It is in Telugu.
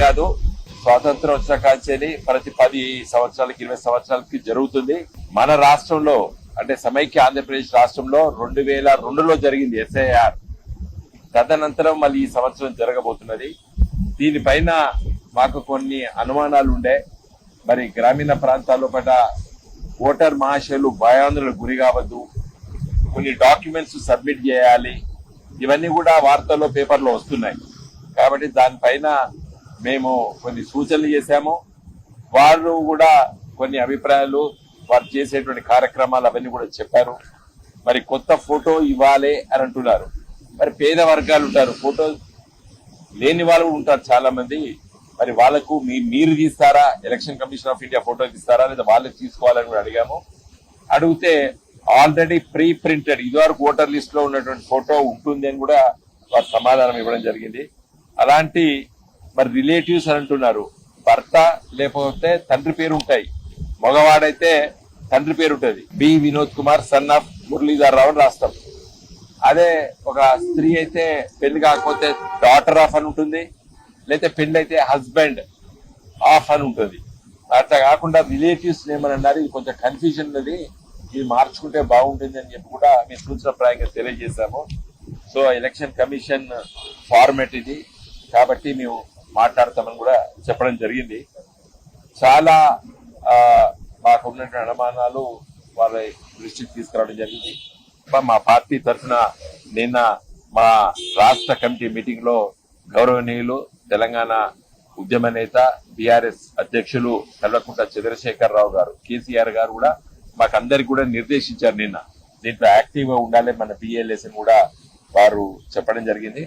కాదు, స్వాతంత్రం వచ్చిన కాంచేని ప్రతి 10 సంవత్సరాలకి 20 సంవత్సరాలకి జరుగుతుంది. మన రాష్ట్రంలో అంటే సమైక్య ఆంధ్రప్రదేశ్ రాష్ట్రంలో 2002లో జరిగింది ఎస్ఐఆర్. తదనంతరం మళ్ళీ ఈ సంవత్సరం జరగబోతున్నది. దీనిపైన మాకు కొన్ని అనుమానాలు ఉండే. మరి గ్రామీణ ప్రాంతాల్లో పట ఓటర్ మహాశయులు భయాందోళనకు గురి కావద్దు, కొన్ని డాక్యుమెంట్స్ సబ్మిట్ చేయాలి, ఇవన్నీ కూడా వార్తల్లో పేపర్లో వస్తున్నాయి. కాబట్టి దానిపైన మేము కొన్ని సూచనలు చేశాము. వాళ్ళు కూడా కొన్ని అభిప్రాయాలు, వారు చేసేటువంటి కార్యక్రమాలు అవన్నీ కూడా చెప్పారు. మరి కొత్త ఫోటో ఇవ్వాలి అని అంటున్నారు. మరి పేద వర్గాలు ఉంటారు, ఫోటో లేని వాళ్ళు ఉంటారు చాలా మంది. మరి వాళ్ళకు మీరు తీస్తారా, election commission of India photo తీస్తారా, లేదా వాళ్ళే తీసుకోవాలని కూడా అడిగాము. అడిగితే ఆల్రెడీ ప్రీ ప్రింటెడ్ ఇదివరకు ఓటర్ లిస్ట్ లో ఉన్నటువంటి ఫోటో ఉంటుంది అని కూడా వారు సమాధానం ఇవ్వడం జరిగింది. అలాంటి మరి రిలేటివ్స్ అని అంటున్నారు. భర్త లేకపోతే తండ్రి పేరు ఉంటాయి, మగవాడైతే తండ్రి పేరు ఉంటుంది. B Vinod Kumar son of Muralidhar Rao అని రాస్తాం. అదే ఒక స్త్రీ అయితే పెళ్లి కాకపోతే డాటర్ ఆఫ్ అని ఉంటుంది, లేకపోతే పెళ్లి అయితే హస్బెండ్ ఆఫ్ అని ఉంటుంది. అట్లా కాకుండా రిలేటివ్స్ ఏమని అన్నారు. ఇది కొంచెం కన్ఫ్యూజన్ ఉన్నది, ఇది మార్చుకుంటే బాగుంటుంది అని చెప్పి కూడా మేము సూచనప్రాయంగా తెలియజేశాము. సో ఎలక్షన్ కమిషన్ ఫార్మాట్ ఇది, కాబట్టి మేము మాట్లాడతామని కూడా చెప్పడం జరిగింది. చాలా మాకు ఉన్నటువంటి అనుమానాలు వాళ్ళ దృష్టికి తీసుకురావడం జరిగింది. మా పార్టీ తరఫున నిన్న మా రాష్ట్ర కమిటీ మీటింగ్ లో గౌరవనీయులు తెలంగాణ ఉద్యమ నేత బీఆర్ఎస్ అధ్యక్షులు కల్వకుంట్ల చంద్రశేఖర్ రావు గారు, కేసీఆర్ గారు కూడా మాకందరికి కూడా నిర్దేశించారు. నిన్న దీంట్లో యాక్టివ్ గా ఉండాలి మన బిఎల్ఎస్ అని కూడా వారు చెప్పడం జరిగింది.